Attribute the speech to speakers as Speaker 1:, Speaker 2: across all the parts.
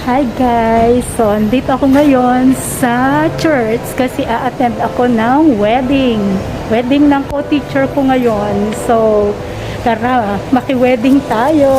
Speaker 1: Hi guys! So, andito ako ngayon sa church kasi a-attend ako ng wedding. Wedding ng co-teacher ko ngayon. So, tara, maki-wedding tayo!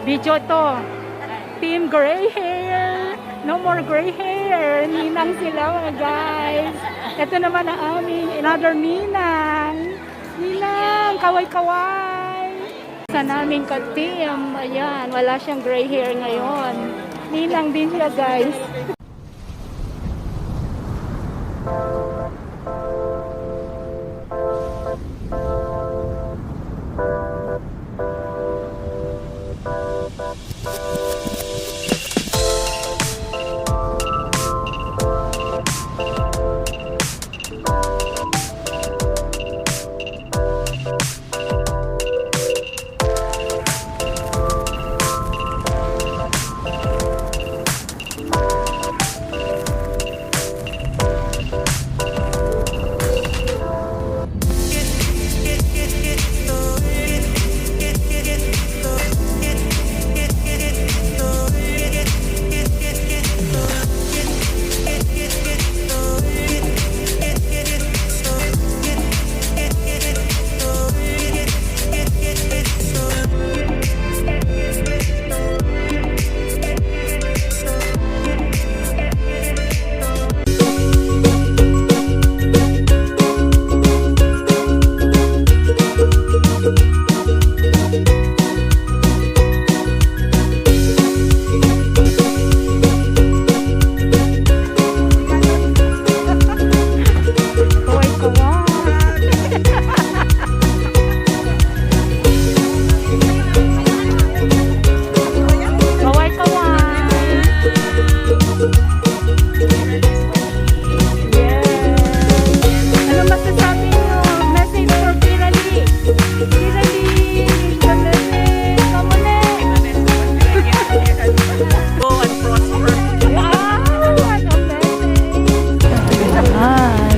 Speaker 1: Video to. Team gray hair. No more gray hair. Ninang sila mga guys. Ito naman ang aming another ninang. Ninang, kaway-kaway. Sa namin ka-team. Ayan, wala siyang gray hair ngayon. Ninang din siya guys.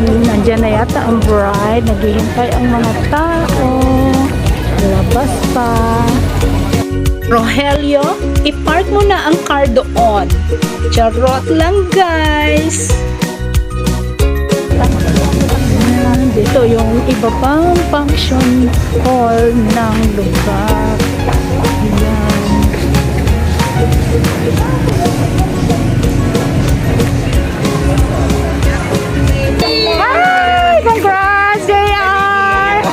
Speaker 1: Nandiyan na yata ang bride. Naghihintay ang mga tao. Labas pa. Rogelio, i-park mo na ang car doon. Charot lang guys. Dito yung iba pang function hall ng lugar. Ayan. Hi! Congrats, JR!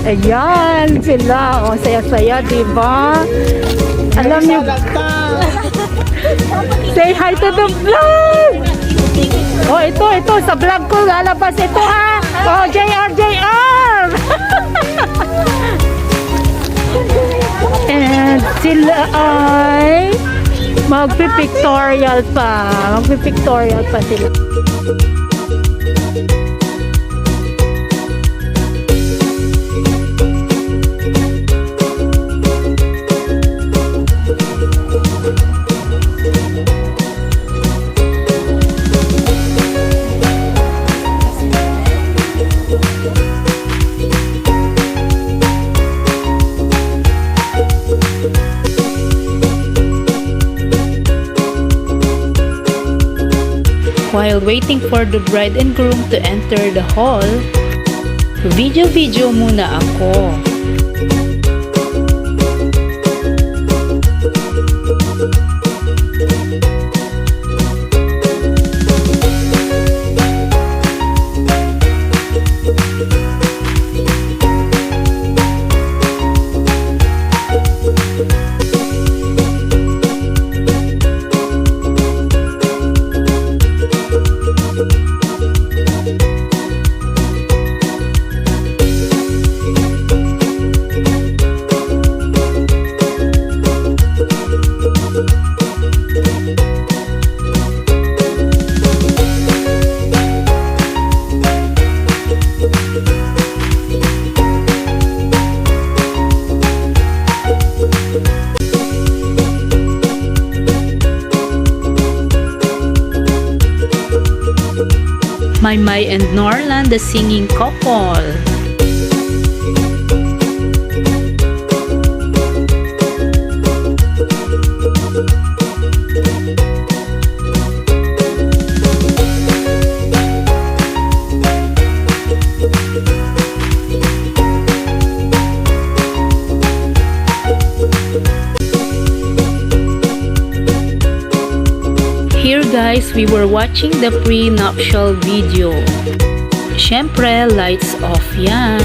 Speaker 1: Ayan sila. O, saya-saya, diba? Alam niyo. Say hi to the vlog! Oh, ito. Sa vlog ko lalabas ito, ha? Oh, JR! And sila ay magpipictorial pa. Magpipictorial pa sila. While waiting for the bride and groom to enter the hall, video muna ako.
Speaker 2: Maymay and Norlan, the singing couple. Here guys, we were watching the pre-nuptial video. Syempre, lights off yan.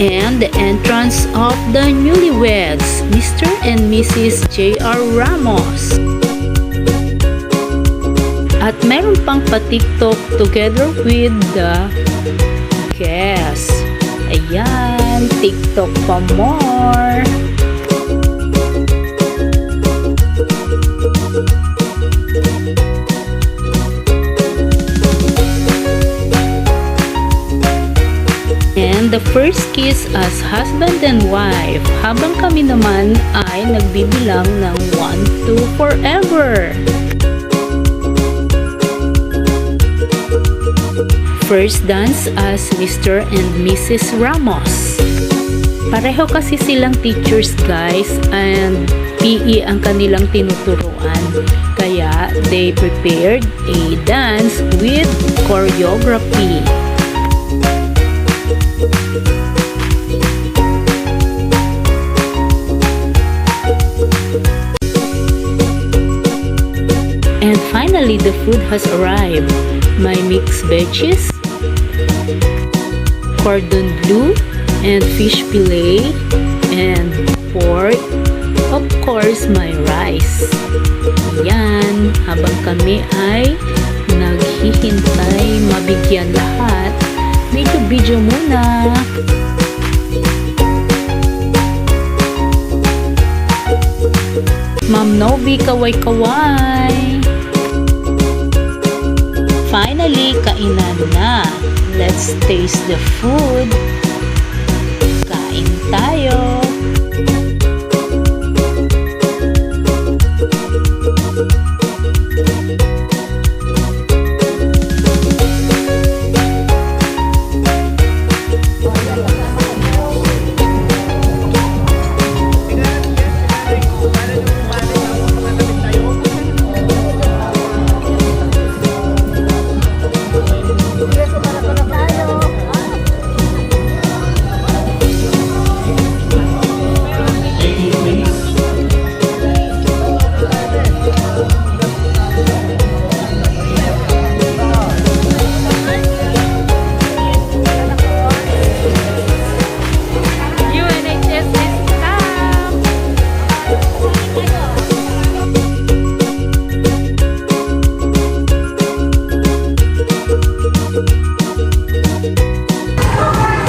Speaker 2: And the entrance of the newlyweds, Mr. and Mrs. J.R. Ramos. At meron pang pa-TikTok together with the guests. Ayan, TikTok pa more. And the first kiss as husband and wife, habang kami naman ay nagbibilang ng 1, 2 forever. First dance as Mr. and Mrs. Ramos. Pareho kasi silang teachers guys, and PE ang kanilang tinuturuan. Kaya they prepared a dance with choreography. And finally, the food has arrived. My mixed veggies, cordon bleu, and fish fillet, and pork. Of course, my rice. Yan, habang kami ay naghihintay mabigyan lahat, video muna. Ma'am Novi, kaway-kaway. Finally, kainan na. Let's taste the food. Kain tayo.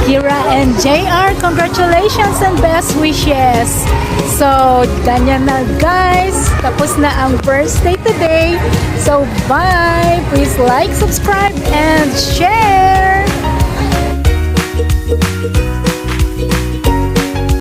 Speaker 1: Kira and JR, congratulations and best wishes. So, ganyan na guys. Tapos na ang birthday today. So, bye. Please like, subscribe, and share.